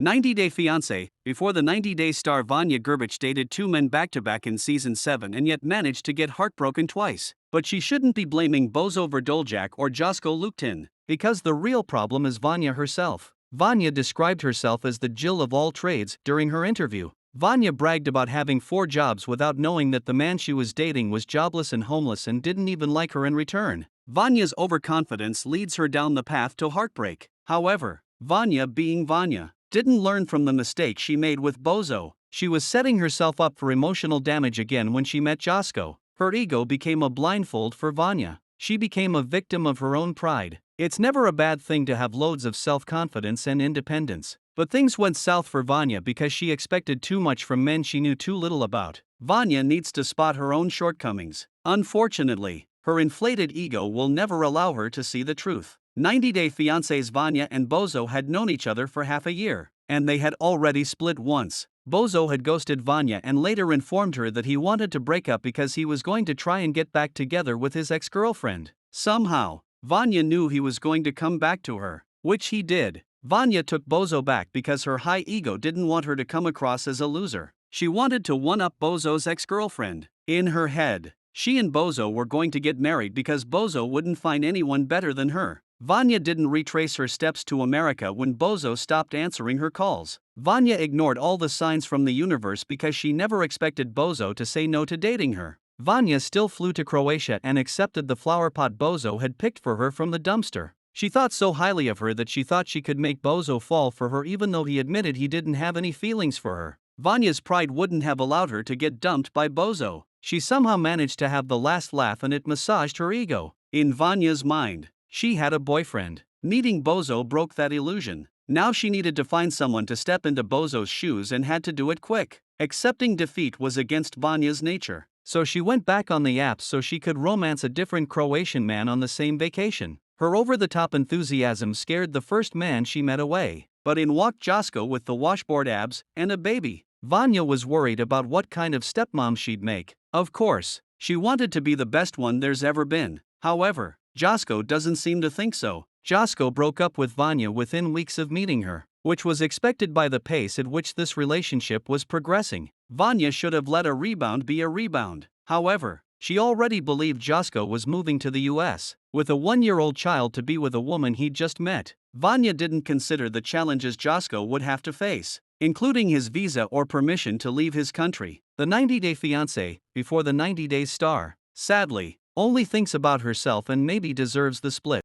90-Day Fiancé. Before the 90-Day star Vanja Grbic dated two men back-to-back in Season 7 and yet managed to get heartbroken twice. But she shouldn't be blaming Bozo Verdoljak or Josko Luketin, because the real problem is Vanja herself. Vanja described herself as the Jill of all trades during her interview. Vanja bragged about having 4 jobs without knowing that the man she was dating was jobless and homeless and didn't even like her in return. Vanya's overconfidence leads her down the path to heartbreak. However, Vanja, being Vanja, didn't learn from the mistake she made with Bozo. She was setting herself up for emotional damage again when she met Josko. Her ego became a blindfold for Vanja. She became a victim of her own pride. It's never a bad thing to have loads of self-confidence and independence. But things went south for Vanja because she expected too much from men she knew too little about. Vanja needs to spot her own shortcomings. Unfortunately, her inflated ego will never allow her to see the truth. 90-Day Fiancés. Vanja and Bozo had known each other for half a year, and they had already split once. Bozo had ghosted Vanja and later informed her that he wanted to break up because he was going to try and get back together with his ex-girlfriend. Somehow, Vanja knew he was going to come back to her, which he did. Vanja took Bozo back because her high ego didn't want her to come across as a loser. She wanted to one-up Bozo's ex-girlfriend. In her head, she and Bozo were going to get married because Bozo wouldn't find anyone better than her. Vanja didn't retrace her steps to America when Bozo stopped answering her calls. Vanja ignored all the signs from the universe because she never expected Bozo to say no to dating her. Vanja still flew to Croatia and accepted the flowerpot Bozo had picked for her from the dumpster. She thought so highly of her that she thought she could make Bozo fall for her even though he admitted he didn't have any feelings for her. Vanya's pride wouldn't have allowed her to get dumped by Bozo. She somehow managed to have the last laugh and it massaged her ego. In Vanya's mind, she had a boyfriend. Meeting Bozo broke that illusion. Now she needed to find someone to step into Bozo's shoes and had to do it quick. Accepting defeat was against Vanya's nature. So she went back on the apps so she could romance a different Croatian man on the same vacation. Her over-the-top enthusiasm scared the first man she met away. But in walked Josko with the washboard abs and a baby. Vanja was worried about what kind of stepmom she'd make. Of course, she wanted to be the best one there's ever been. However, Josko doesn't seem to think so. Josko broke up with Vanja within weeks of meeting her, which was expected by the pace at which this relationship was progressing. Vanja should have let a rebound be a rebound. However, she already believed Josko was moving to the US, with a 1-year-old child to be with a woman he'd just met. Vanja didn't consider the challenges Josko would have to face, including his visa or permission to leave his country. The 90-Day Fiancé, before the 90 Days star, sadly, only thinks about herself and maybe deserves the split.